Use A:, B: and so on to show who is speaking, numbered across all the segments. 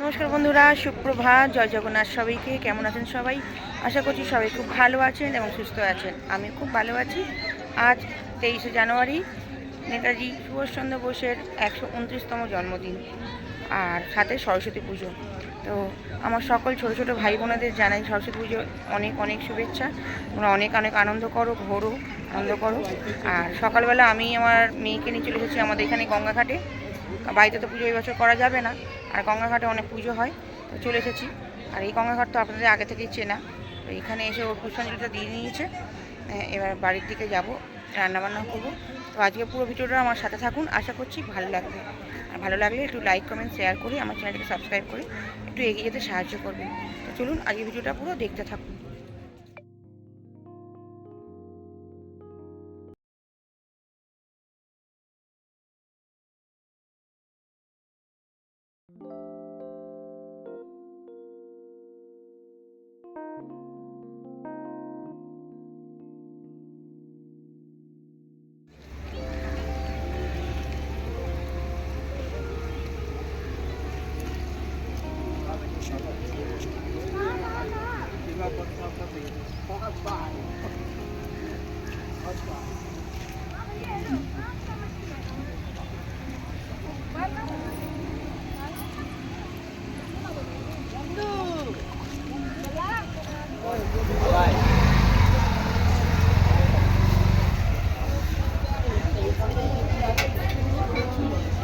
A: নমস্কার বন্ধুরা, সুপ্রভাত, জয় জগন্নাথ সবাইকে। কেমন আছেন সবাই? আশা করছি সবাই খুব ভালো আছেন এবং সুস্থ আছেন। আমি খুব ভালো আছি। আজ 23শে জানুয়ারি, নেতাজি সুভাষচন্দ্র বোসের 129তম জন্মদিন, আর সাথে সরস্বতী পুজো। তো আমার সকল ছোটো ছোটো ভাই বোনেদের জানাই সরস্বতী পুজো অনেক অনেক শুভেচ্ছা। তোমরা অনেক অনেক আনন্দ করো, ঘোরো, আনন্দ করো। আর সকালবেলা আমি আমার মেয়েকে নিয়ে চলে এসেছি আমাদের এখানে গঙ্গাঘাটে। বাড়িতে তো পুজো এই বছর করা যাবে না, আর গঙ্গাঘাটে অনেক পুজো হয়, তো চলে এসেছি। আর এই গঙ্গাঘাট তো আপনাদের আগে থেকেই চেনা। তো এখানে এসে ওর পুষ্পাঞ্জলিটা দিয়ে নিয়েছে। এবার বাড়ির দিকে যাব, রান্নাবান্না করবো। তো আজকে পুরো ভিডিওটা আমার সাথে থাকুন, আশা করছি ভালো লাগবে। আর ভালো লাগলে একটু লাইক কমেন্ট শেয়ার করে আমার চ্যানেলটাকে সাবস্ক্রাইব করে একটু এগিয়ে যেতে সাহায্য করবেন। তো চলুন আজকে ভিডিওটা পুরো দেখতে থাকুন।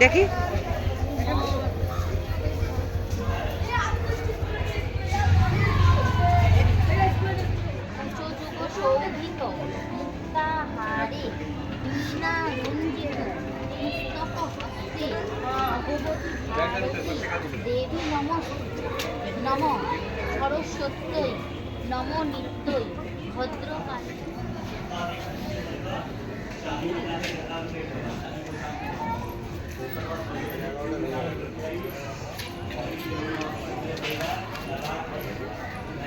A: দেখি
B: শোভিত মুক্তাহারে কৃষ্ণারঞ্জিত পুস্তক হস্তে ভগবতী ভারতী দেবী নম সরস্বত্যৈ নম নিত্যৈ ভদ্রকালী।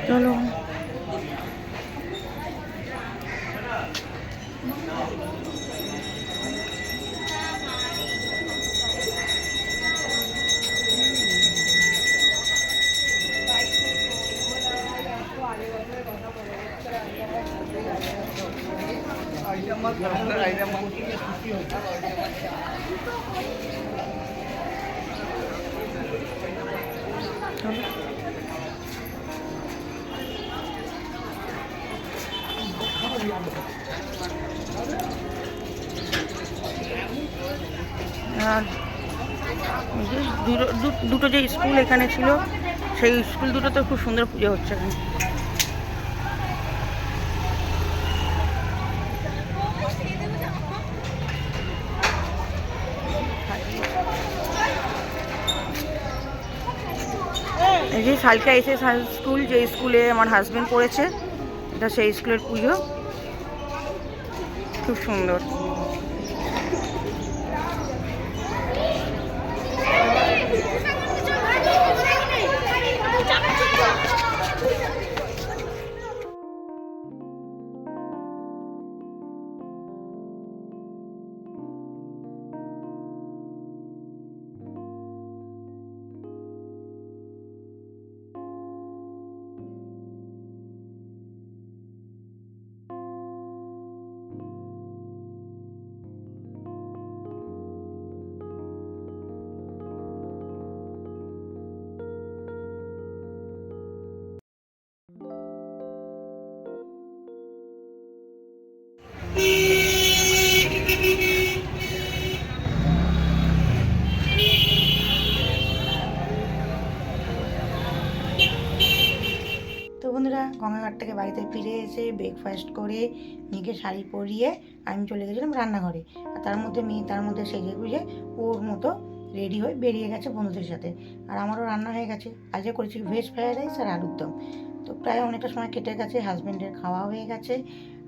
A: চলো। আর দুটো যে স্কুল এখানে ছিল, সেই স্কুল দুটোতে খুব সুন্দর পুজো হচ্ছে এখানে। এই যে সালকা এসে স্কুল, যে স্কুলে আমার হাজবেন্ড পড়েছে, এটা সেই স্কুলের পুজো, খুব সুন্দর। বাড়িতে ফিরে এসে ব্রেকফাস্ট করে মেয়েকে শাড়ি পরিয়ে আমি চলে গেছিলাম রান্নাঘরে। আর তার মধ্যে সেজে গুজে ওর মতো রেডি হয়ে বেরিয়ে গেছে বন্ধুদের সাথে। আর আমারও রান্না হয়ে গেছে। আজকে করেছি ভেজ ফ্রাইড রাইস আর আলুর দম। তো প্রায় অনেকটা সময় কেটে গেছে, হাজব্যান্ডের খাওয়া হয়ে গেছে,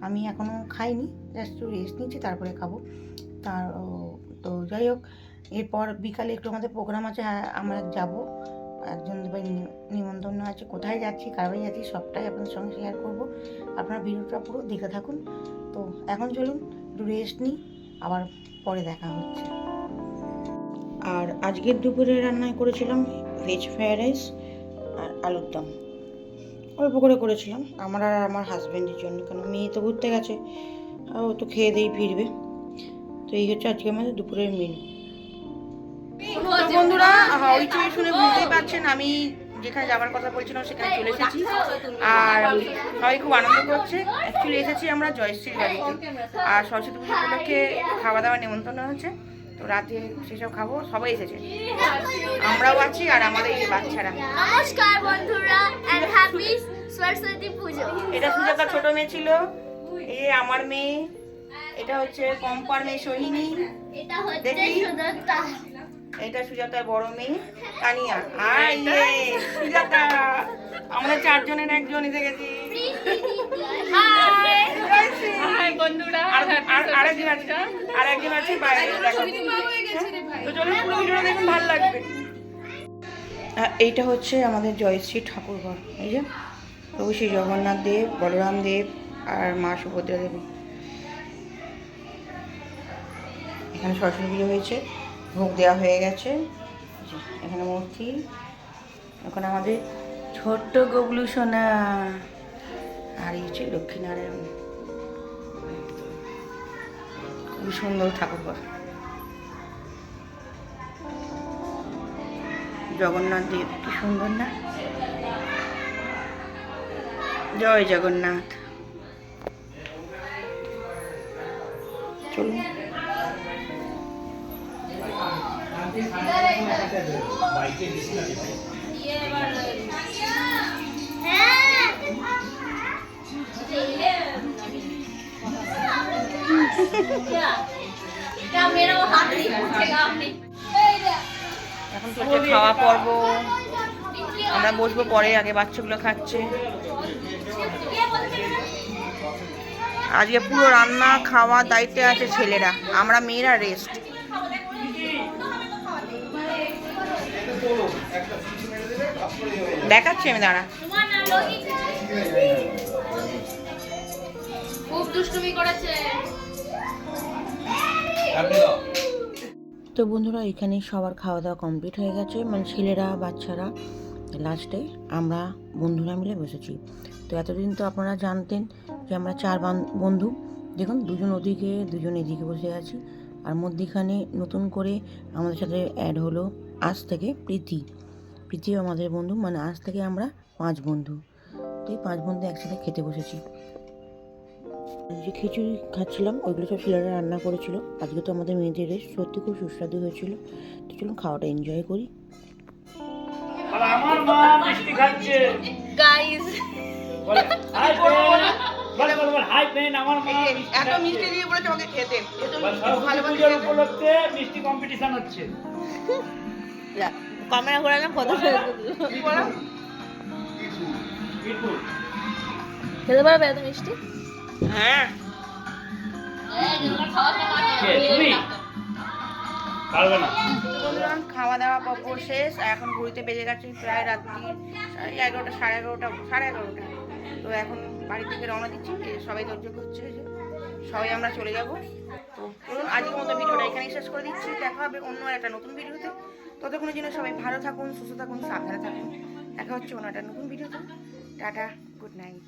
A: আমি এখনও খাইনি, জাস্ট একটু রেস্ট নিচ্ছি, তারপরে খাবো। তো যাই হোক, এরপর বিকালে একটু আমাদের প্রোগ্রাম আছে, আমরা যাব, একজন নিমন্ত্রণ আছে। কোথায় যাচ্ছি, কারবাই যাচ্ছি, সবটাই আপনাদের সঙ্গে শেয়ার করব। আপনারা ভিডিওটা পুরো দেখে থাকুন। তো এখন চলুন একটু রেস্ট নিই, আবার পরে দেখা হচ্ছে। আর আজকের দুপুরে রান্নায় করেছিলাম ভেজ ফ্রাইড রাইস আর আলুর দম, অল্প করে করেছিলাম আমার আর আমার হাজব্যান্ডের জন্য, কেন মেয়ে তো ঘুরতে গেছে, ও তো খেয়ে দিয়েই ফিরবে। তো এই হচ্ছে আজকে আমাদের দুপুরের মেনু। বন্ধুরা, হইচই শুনে বুঝতেই পারছেন আমি যেখানে যাওয়ার কথা বলছিলাম সেখানে চলে এসেছি। আর সবাই খুব আনন্দ করছে। অ্যাকচুয়ালি এসেছি আমরা জয়শ্রীর বাড়িতে, আর সরস্বতী পুজো উপলক্ষে খাওয়া দাওয়া নিমন্ত্রণ হচ্ছে। তো রাতে সেসব খাবো, সবাই এসেছে, আমরাও আছি আর আমাদের এই বাচ্চারা।
B: নমস্কার বন্ধুরা, এন্ড হ্যাপি সরস্বতী পুজো।
A: এটা সুজাতার ছোট মেয়ে ছিল, এই আমার মেয়ে, এটা হচ্ছে পম্পার মেয়ে সোহিনী,
B: এটা হচ্ছে সুদত্তা,
A: এটা সুজাতার বড় মেয়ে তানিয়া, আর সুজাতা আমাদের চারজনের একজন এসে গেছি। আরেকজন আছে বাইরে। তো চলুন পুরো ভিডিওটা দেখুন, ভালো লাগবে। এইটা হচ্ছে আমাদের জয়শ্রী ঠাকুরঘর। এই যে প্রভু শ্রী জগন্নাথ দেব, বলরাম দেব আর মা সুভদ্রা দেবী। এখানে সরস্বতী পুজো হয়েছে, ভোগ দেওয়া হয়ে গেছে। এখানে মূর্তি, এখন আমাদের ছোট্ট গবলু সোনা, আর এই হচ্ছে লক্ষ্মীনারায়ণ। খুবই সুন্দর ঠাকুরঘর। জগন্নাথ দেব কি সুন্দর না? জয় জগন্নাথ। চলুন এখন চলছে খাওয়া পর্ব, আমরা বসবো পরে, আগে বাচ্চাগুলো খাচ্ছে। আজকে পুরো রান্না খাওয়া দায়িত্বে আছে ছেলেরা, আমরা মেয়েরা রেস্ট। দেখাচ্ছি আমি, দাঁড়া।
B: খুব দুষ্টুমি করেছে।
A: তো বন্ধুরা, এখানে সবার খাওয়া দাওয়া কমপ্লিট হয়ে গেছে, মানে ছেলেরা বাচ্চারা, লাস্টে আমরা বন্ধুরা মিলে বসেছি। তো এতদিন তো আপনারা জানতেন যে আমরা 4 বন্ধু, দেখুন 2জন ওদিকে 2জন এদিকে বসে আছি। আর মধ্যিখানে নতুন করে আমাদের সাথে অ্যাড হলো আজ থেকে প্রীতিও আমাদের বন্ধু, মানে আজ থেকে আমরা 5 বন্ধু। তো এই 5 বন্ধু একসাথে খেতে বসেছি। যে খিচুড়ি খাচ্ছিলাম ওইগুলো সব ছেলেরা রান্না করেছিল। আজকে তো আমাদের মেয়েদের রেস্ট, সত্যি খুব সুস্বাদু হয়েছিল। তো চলুন খাওয়াটা এনজয় করি।
C: আমার মা মিষ্টি খাচ্ছে
B: গাইস,
C: বলে হাই বলে হাই ফ্রেন্ড, আমার মা
A: এত মিষ্টি দিয়ে বলেছে ওকে খেতে,
C: পুজোর উপলক্ষে মিষ্টি কম্পিটিশন হচ্ছে।
B: ক্যামেরা ঘোরালাম কত
A: কি বলো?
B: খেতে পারবে এত মিষ্টি?
A: হ্যাঁ,
C: তুমি পারবে না।
A: বললাম খাওয়া দাওয়া পর্ব শেষ। এখন ঘুরতে বেজে গেছে প্রায় রাত্রি 11টা, সাড়ে 11টা। তো এখন বাড়ি থেকে রওনা দিচ্ছি, সবাই ধৈর্য করছে যে সবাই আমরা চলে যাব। তো চলুন আজকের মতো ভিডিওটা এখানেই শেষ করে দিচ্ছি। দেখা হবে অন্য একটা নতুন ভিডিওতে। ততক্ষণের জন্য সবাই ভালো থাকুন, সুস্থ থাকুন, সাবধানে থাকুন। দেখা হচ্ছে অন্য একটা নতুন ভিডিওতে। Tata, good night.